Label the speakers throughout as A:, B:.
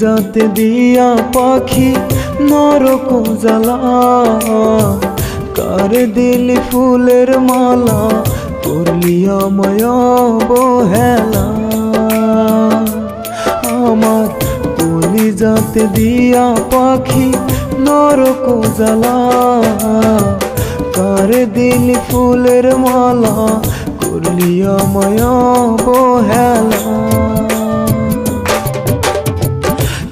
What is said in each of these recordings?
A: কলিজাতে দিয়া পাখি নরক জ্বালা, কার দিলি ফুলের মালা করলি আমায় অবহেলা। আমার কলিজাতে দিয়া পাখি নরক জ্বালা, কার দিলি ফুলের মালা করলি আমায় অবহেলা।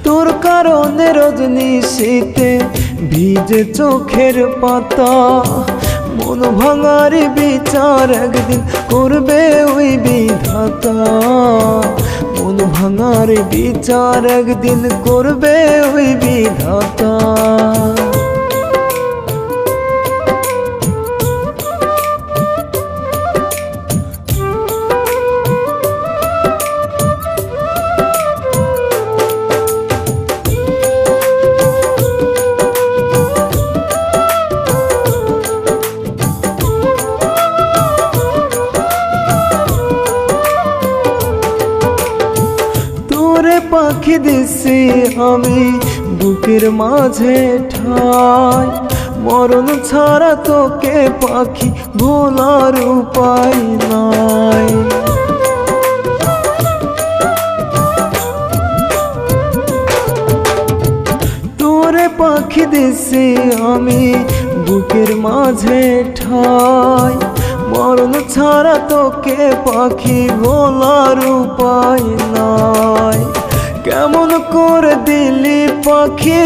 A: তোর কারণে রজনী শীতে ভিজে চোখের পাতা, মন ভাঙার বিচার একদিন করবে ওই বিধাতা। মন ভাঙার বিচার একদিন করবে ওই বিধাতা। পাখি দিছি আমি বুকের মাঝে ঠাই, মরণ ছাড়া তোকে পাখি ভোলার উপায় নাই। তোরে পাখি দিছি আমি বুকের মাঝে ঠাই, মরণ ছাড়া তোকে পাখি ভোলার উপায় নাই। কেমন করে দিলি পাখি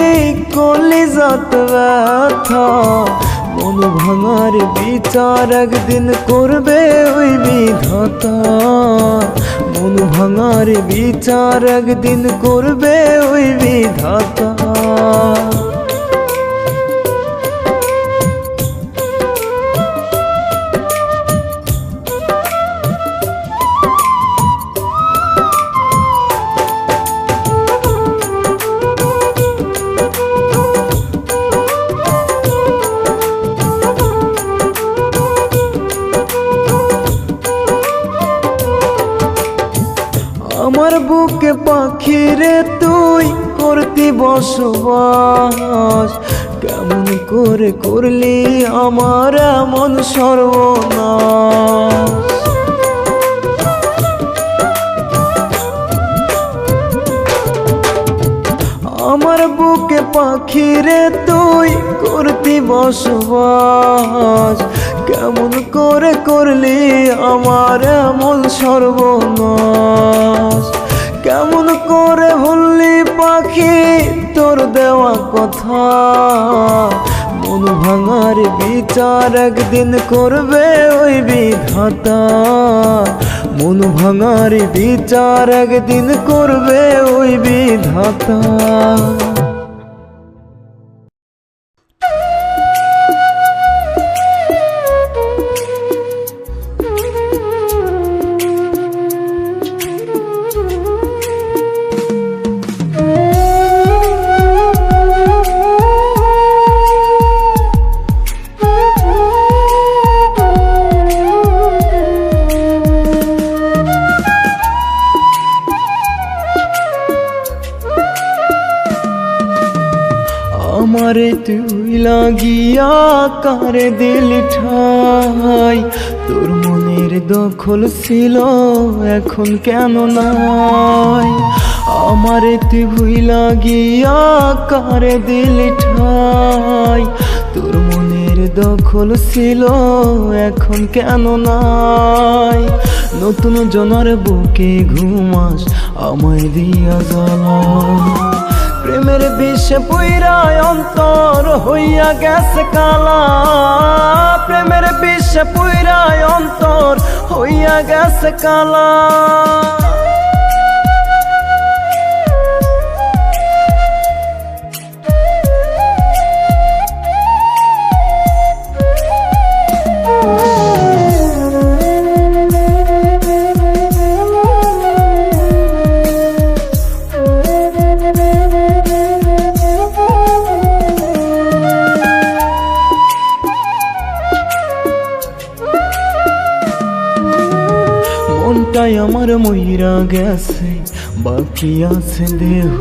A: কলিজাত ব্যথা, মন ভাঙার বিচার একদিন করবে ওই বিধাতা। মন ভাঙার বিচার একদিন করবে ওই বিধাতা। আমার বুকে পাখি রে তুই করতি বসবাস, কেমন করে করলি আমার এমন সর্বনাশ। আমার বুকে পাখি রে তুই করতি বসবাস, কেমন করে করলি আমার এমন সর্বনাশ। কেমন করে ভুললি পাখি তোর দেওয়া কথা, মন ভাঙার বিচার একদিন করবে ওই বিধাতা। মন ভাঙার বিচার একদিন করবে ওই বিধাতা। আমারে তুই লাগিয়া কারে দিলি ঠাই, তোর মনের দখল ছিল এখন কেন নাই। আমারে তুই লাগিয়া কারে দিলি ঠাই, তোর মনের দখল ছিল এখন কেন নাই। নতুন জনার বুকে ঘুমাস আমায় দিয়া জ্বালা, প্রেমের বিষে পুইরা অন্তর হইয়া গেছে কালা। প্রেমের বিষে পুইরা অন্তর হইয়া গেছে কালা। মনটাই আমার মইরা গেছে, বাকি আছে দেহ।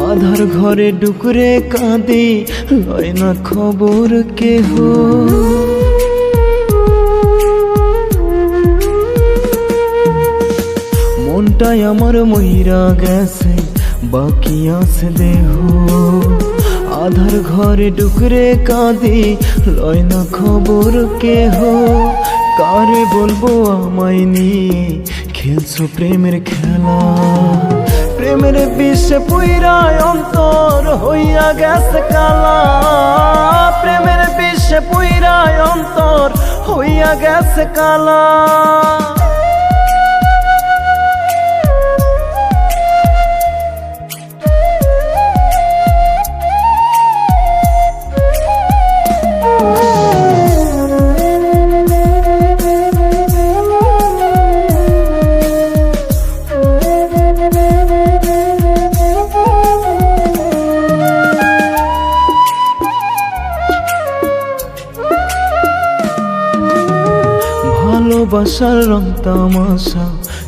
A: আধার ঘরে ডুকরে কাঁদে, লয় না খবর কেহ। মনটাই আমার মইরা গেছে, বাকি আছে দেহ। আধার ঘরে ডুকরে কাঁদে, লয় না খবর কেহ। কারে বলবো আমায় নিয়ে খেলছো প্রেমের খেলা? প্রেমের বিষে পুইরায় অন্তর হইয়া গেছে কালা। প্রেমের বিষে পুইরায় অন্তর হইয়া গেছে কালা। ভালোবাসার রং তামাশা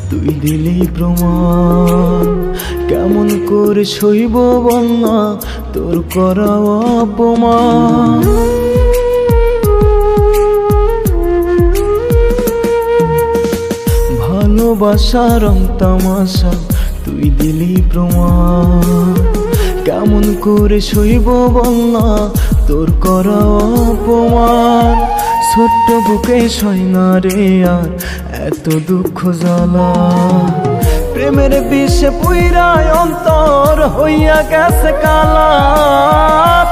A: তুই দিলি প্রমাণ। কেমন করে সইব বল না তোর করা অপমান। ভালোবাসার রং তামাশা তুই দিলি প্রমাণ। কেমন করে সইব বল না তোর করা অপমান। ছোট্ট বুকে সয় না রে আর এত দুঃখ জ্বালা। প্রেমের বিষে পুইরায় অন্তর হইয়া গেছে কালা।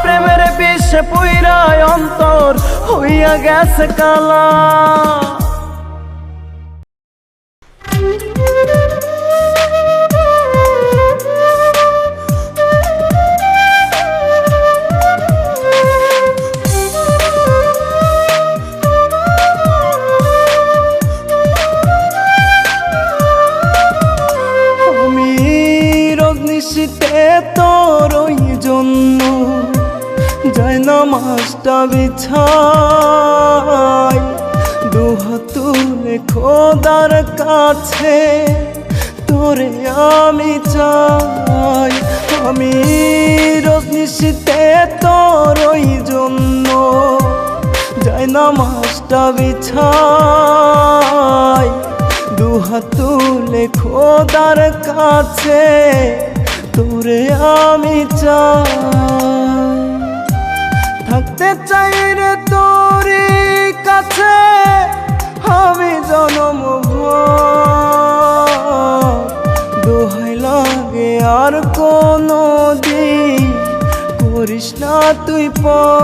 A: প্রেমের বিষে পুইরায় অন্তর হইয়া গেছে কালা। তোর ওই জন্য যায় না মাসটা বিছাই। দুহাত তুলে খোদার কাছে তোরে আমি চাই। আমি রোজ নিশিতে তোর ওই জন্য যায় না মাসটা বিছাই। দুহাত তুলে খোদার কাছে তোরে আমি চাই। থাকতে চাই রে তোরে কাছে আমি জনমভর। দোহাই লাগে আর কোনো দিন করিস না তুই পর।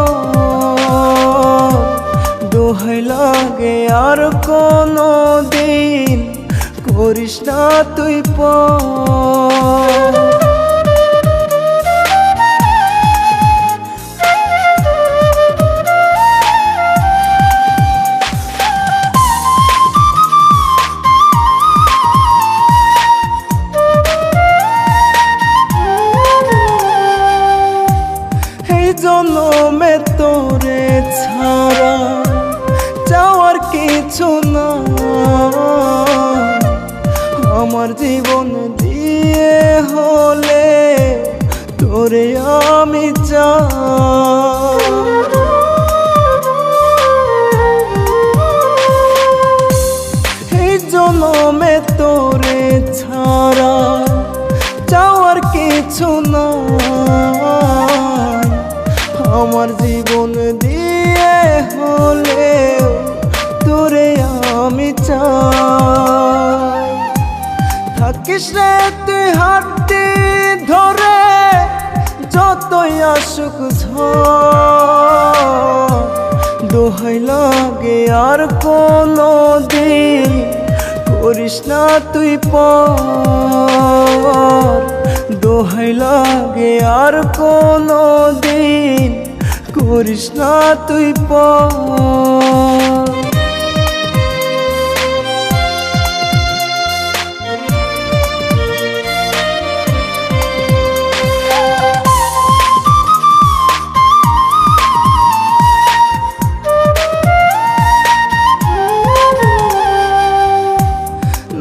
A: দোহাই লাগে আর কোনো দিন করিস না তুই পর। জনমে তোরে ছাড়া যাওয়ার কিছু না। আমার জীবন দিয়ে হলে তোরে আমি চাই। এই জনমে তোরে ছাড়া যাওয়ার কিছু না। আমার জীবন দিয়ে হলে তোরে আমি চাই। থাকিস রে তুই হাতটি ধরে যতই আসুক ঝড়। দোহাই লাগে আর কোনো দিন করিস না তুই পর। দোহাই লাগে আর কোনো দিন করিস না তুই পর।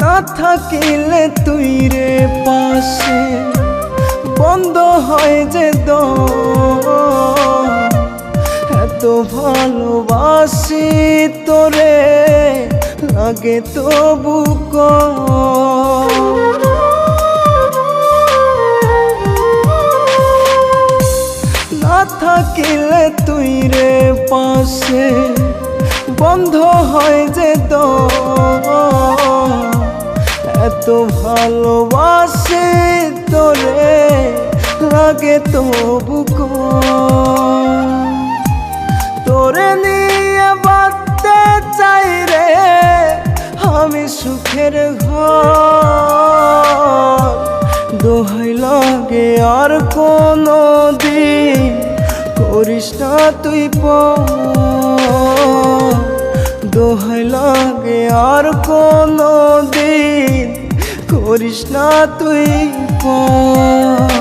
A: না থাকিলে তুই রে এত ভালোবাসি তোরে লাগে তবু কম। না থাকিলে তুই রে পাশে বন্ধ হয় যে দম। এত ভালোবাসি তোরে লাগে তবু কম। তোরে নিয়ে বাঁচতে চাই রে আমি সুখের ঘর। দোহাই লাগে আর কোনো দিন করিস না তুই পর। দোহাই লাগে আর কোনো দিন করিস না তুই পর।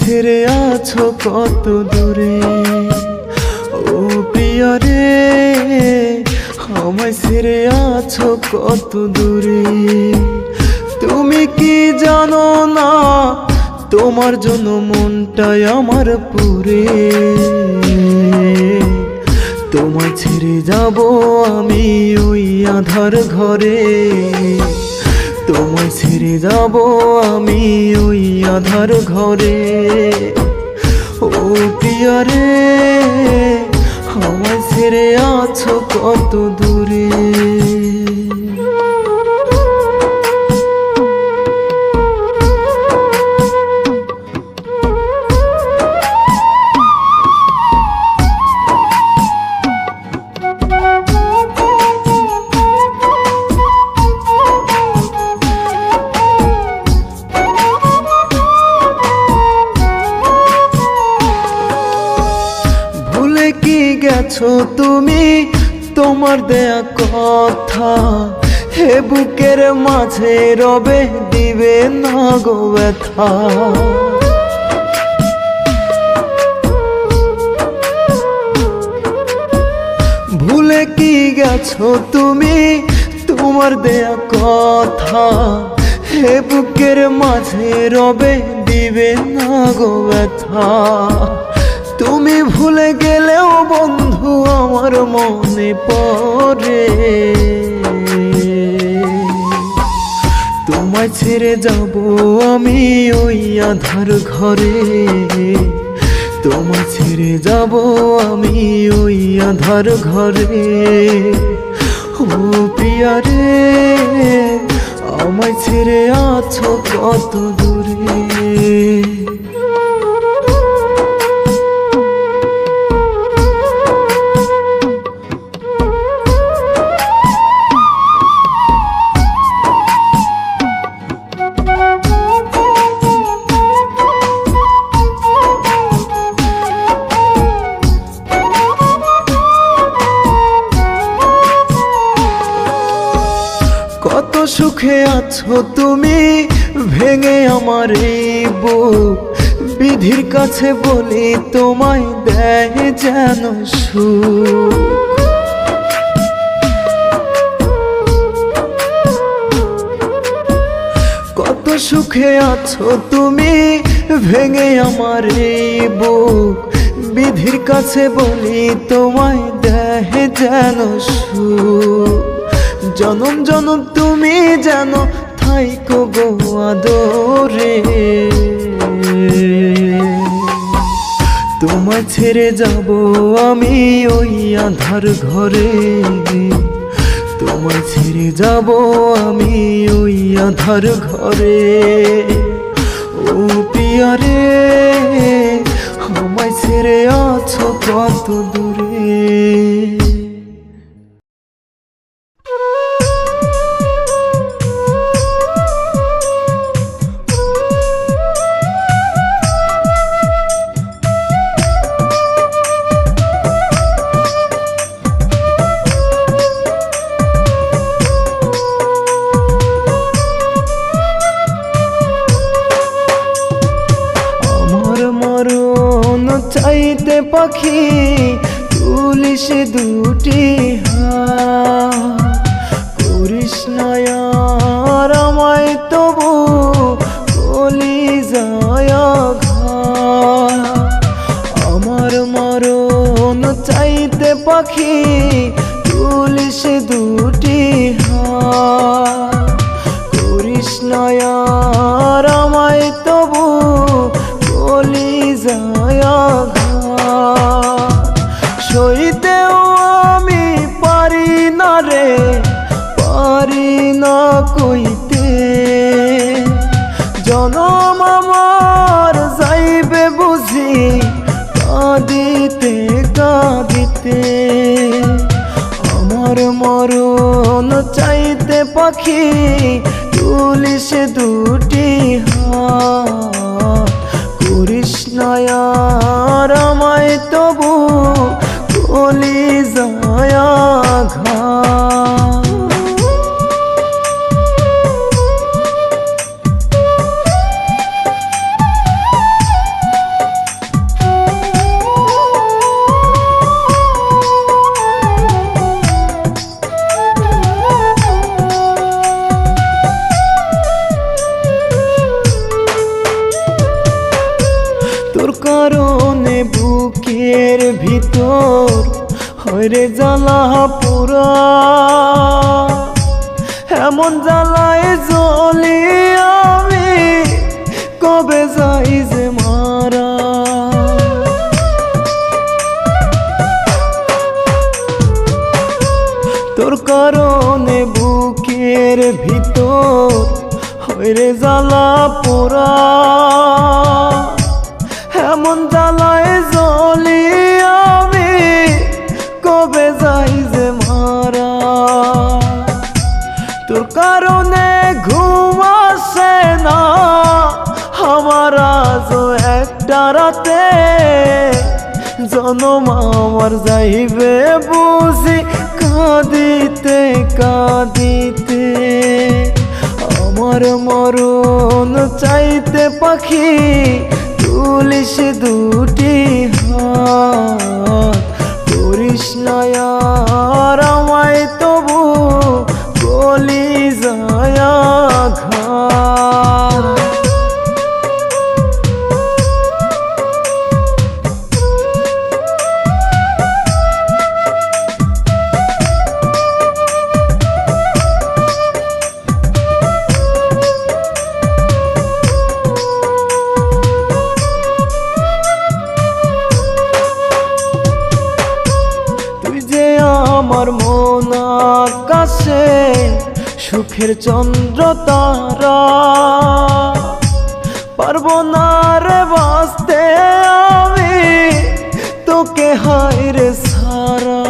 A: ছেড়ে আছো কত দূরে, ও প্রিয়া রে আমায় ছেড়ে আছো কত দূরে। তুমি কি জানো না তোমার জন্য মনটাই আমার পুরে। তোমায় ছেড়ে যাব আমি ওই আধার ঘরে। তোমায় ছেড়ে যাব আমি ওই আধার ঘরে। ও প্রিয়া রে আমায় ছেড়ে আছো কত দূরে। গেছো তুমি তোমার দেয়া কথা, হে বুকের মাঝে রবে দিবে না গো ব্যথা। ভুলে কি গেছো তুমি তোমার দেয়া কথা, হে বুকের মাঝে রবে দিবে না গো ব্যথা। তুমি ভুলে গেলেও বন্ধু আমার মনে পড়ে। তোমায় ছেড়ে যাব আমি ওই আধার ঘরে। তোমায় ছেড়ে যাব আমি ওই আধার ঘরে। ও প্রিয়া রে আমায় ছেড়ে আছো কত দূরে। কত সুখে আছো তুমি ভেঙে আমার এই বুক। বিধির কাছে বলি তোমায় দেয় যেন সুখ। কত সুখে আছো তুমি ভেঙে আমার এই বুক। বিধির কাছে বলি তোমায় দেয় যেন সুখ। জনম জনম তুমি জানো থাইকো গো আদরে। তোমায় ছেড়ে যাব আমি ওই আধার ঘরে। তোমায় ছেড়ে যাব আমি ওই আধার ঘরে। ও প্রিয়া রে আমায় ছেড়ে আছো কত দূরে। পাখি তুলিস দুটি হাত। করিস না আর আমায় তবু কলিজায় আঘাত। আমার মরণ চাইতে পাখি তুলিস দুটি হাত। করিস না আর আমায় তবু কলিজায় আঘাত। সইতেও আমি পারি না রে, পারি না কইতে। জনম আমার যাইবে বুঝি কাঁদিতে কাঁদিতে। আমার মরণ চাইতে পাখি তুলিস দুটি হাত। করিস না আর আমায় তবু কলিজায় আঘাত। তোর কারণে বুকের ভিতর হইরে জ্বালা পোড়া। এমন জ্বালায় জ্বলি আমি কবে যাই যে মারা। তোর কারণে বুকের ভিতর হইরে জ্বালা পোড়া। এমন জ্বালায় জ্বলি আমি কবে যাই যে মারা। তোর কারণে ঘুম আসে না আমার আজও একটা রাতে। জনম আমার যাইবে বুঝি কাঁদিতে কাঁদিতে। আমার মরণ চাইতে পাখি তুলিস দুটি হাত। করিস না আর আমায় তবু কলিজায় আঘাত। আমার মন আকাশে সুখের চন্দ্র তারা। পারবো না রে বাঁচতে আমি তোকে হায়রে ছাড়া।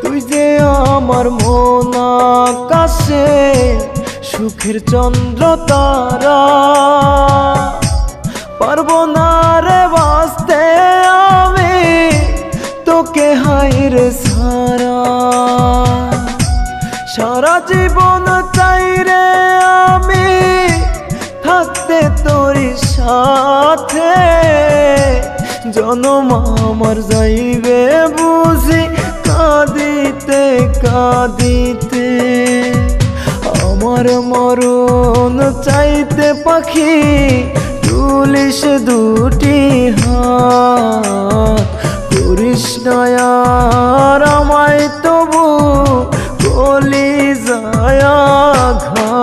A: তুই যে আমার মন আকাশে সুখের চন্দ্র তারা। পারবো না রে বাঁচতে আমি তোকে হায়রে ছাড়া। সারা জীবন চাই রে আমি থাকতে তোরই সাথে। জনম আমার যাইবে বুঝি কাঁদিতে কাঁদিতে। আমার মরণ চাইতে পাখি তুলিস দুটি হাত। করিস না আর আমায় তবু কলিজায় আঘাত।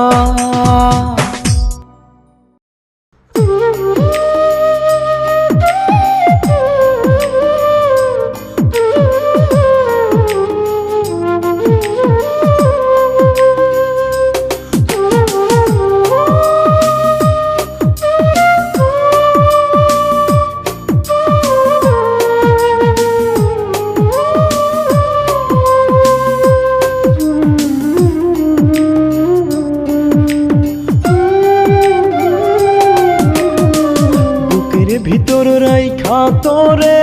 A: ভিতর রাইখা তোরে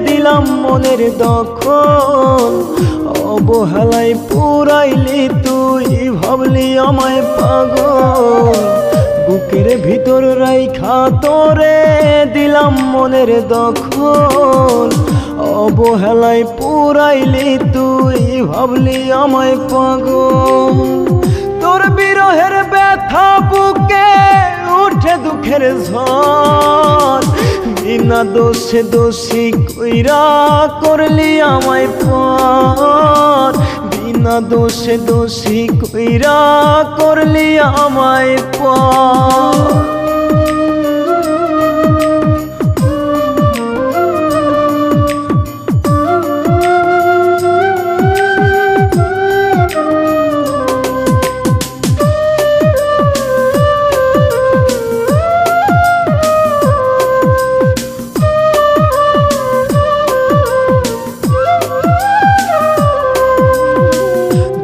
A: দিলাম মনের দখল। অবহেলায় পুরাইলি তুই ভাবলি আমায় পাগল। বুকের ভিতর রাইখা তোরে দিলাম মনের দখল, অবহেলায় পুরাইলি তুই ভাবলি আমায় পাগল। তোর বিরহের ব্যথা বুকে উঠে দুঃখের ঝড়, বিনা দোষে দোষী কইরা করলি আমায় পর, বিনা দোষে দোষী কইরা করলি আমায় পর।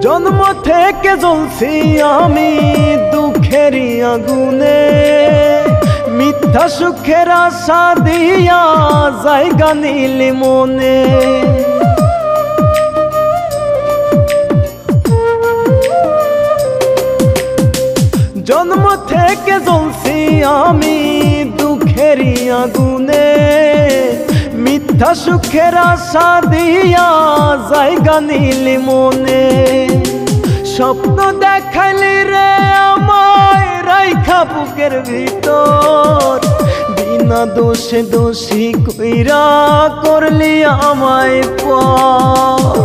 A: জন্ম থেকে জ্বলছি আমি দুঃখেরই আগুনে, মিথ্যা সুখের আশা দিয়া জায়গা নিলি মনে। জন্ম থেকে জ্বলছি আমি দুঃখেরই আগুনে, মিথ্যা সুখের আশা দিয়া জায়গা নিলি মনে। স্বপ্ন দেখাইলি রে আমায় রাইখা বুকের ভিতর, বিনা দোষে দোষী কইরা করলি আমায় পর।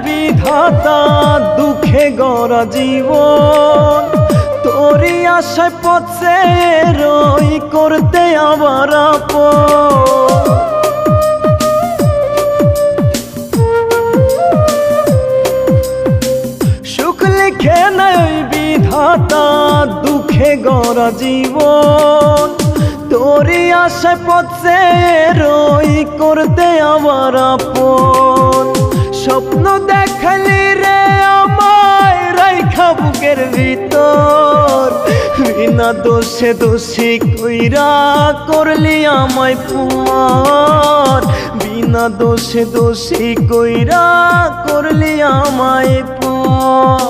A: বিধাতা দুঃখে গড়া জীবন, তোরই আশায় পথে রই করতে আবার আপন। সুখ লিখে নাই বিধাতা দুঃখে গড়া জীবন, তোরই আশায় পথে রই করতে আবার আপন। স্বপ্ন দেখালি রে আমায় রাইখা বুকের ভিতর, বিনা দোষে দোষী কইরা করলি আমায় পর, বিনা দোষে দোষী কইরা করলি আমায় পর।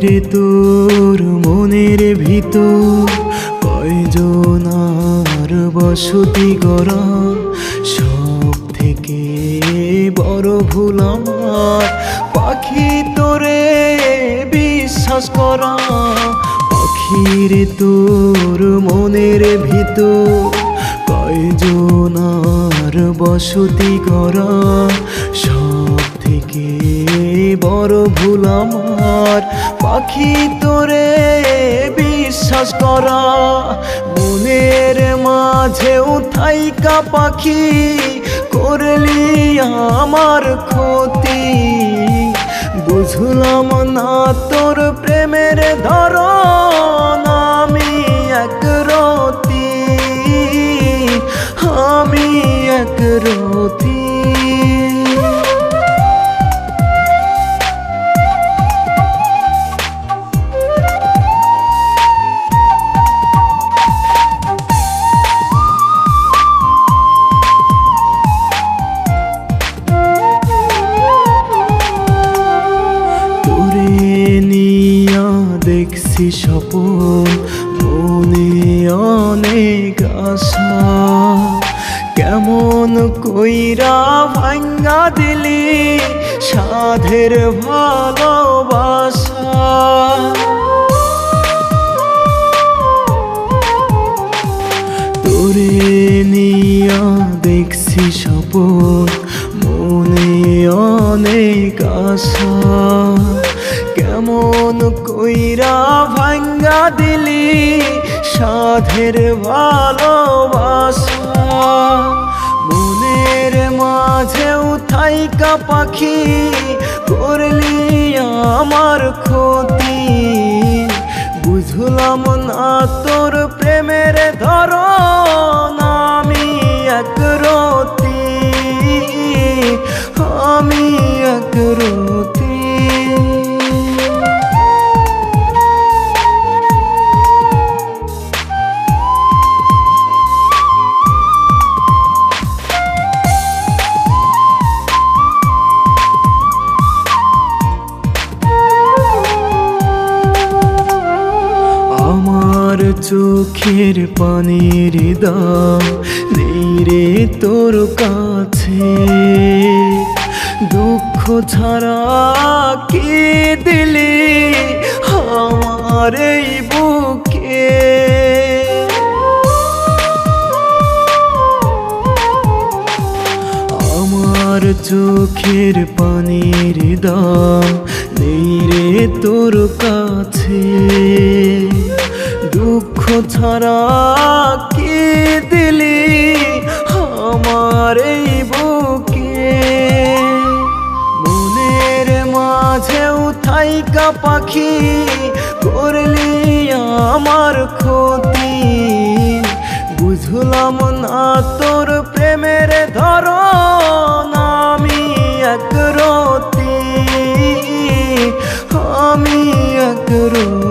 A: রে তোর মনের ভিতর কয়জনার বসতি গড়া, সব থেকে বড় ভুল আমার পাখি তোরে বিশ্বাস করা। পাখি রে তোর মনের ভিতর কয়জনার বসতি গড়া, সব থেকে বড় ভুল আমার পাখি তোরে বিশ্বাস করা। মনের মাঝেও থাইকা পাখি করলি আমার ক্ষতি, বুঝলাম না তোর প্রেমের ধরন আমি একরতি, আমি একরতি। দেখছি স্বপন মনে অনেক আশা, কেমন কইরা ভাঙ্গা দিলি সাধের ভালোবাসা। তোরে নিয়া দেখছি স্বপন মনে আশা কেমন কইরা ভাঙ্গা দিলি সাধের ভালোবাসা মনের মাঝেও থাইকা পাখি করলি আমার ক্ষতি বুঝলাম না তোর প্রেমের ধরন আমি একরতি আমি একরতি আমার চোখের পানির দাম নেই রে তোর কাছে দুঃখ ছাড়া কি দিলি আমার এই বুকে আমার চোখের পানির দাম নেই রে তোর কাছে দুঃখ ছাড়া কি দিলি আমার এই বুকে মনের মাঝেও থাইকা পাখি করলি আমার ক্ষতি বুঝলাম না তোর প্রেমের ধরন আমি একরতি আমি একরতি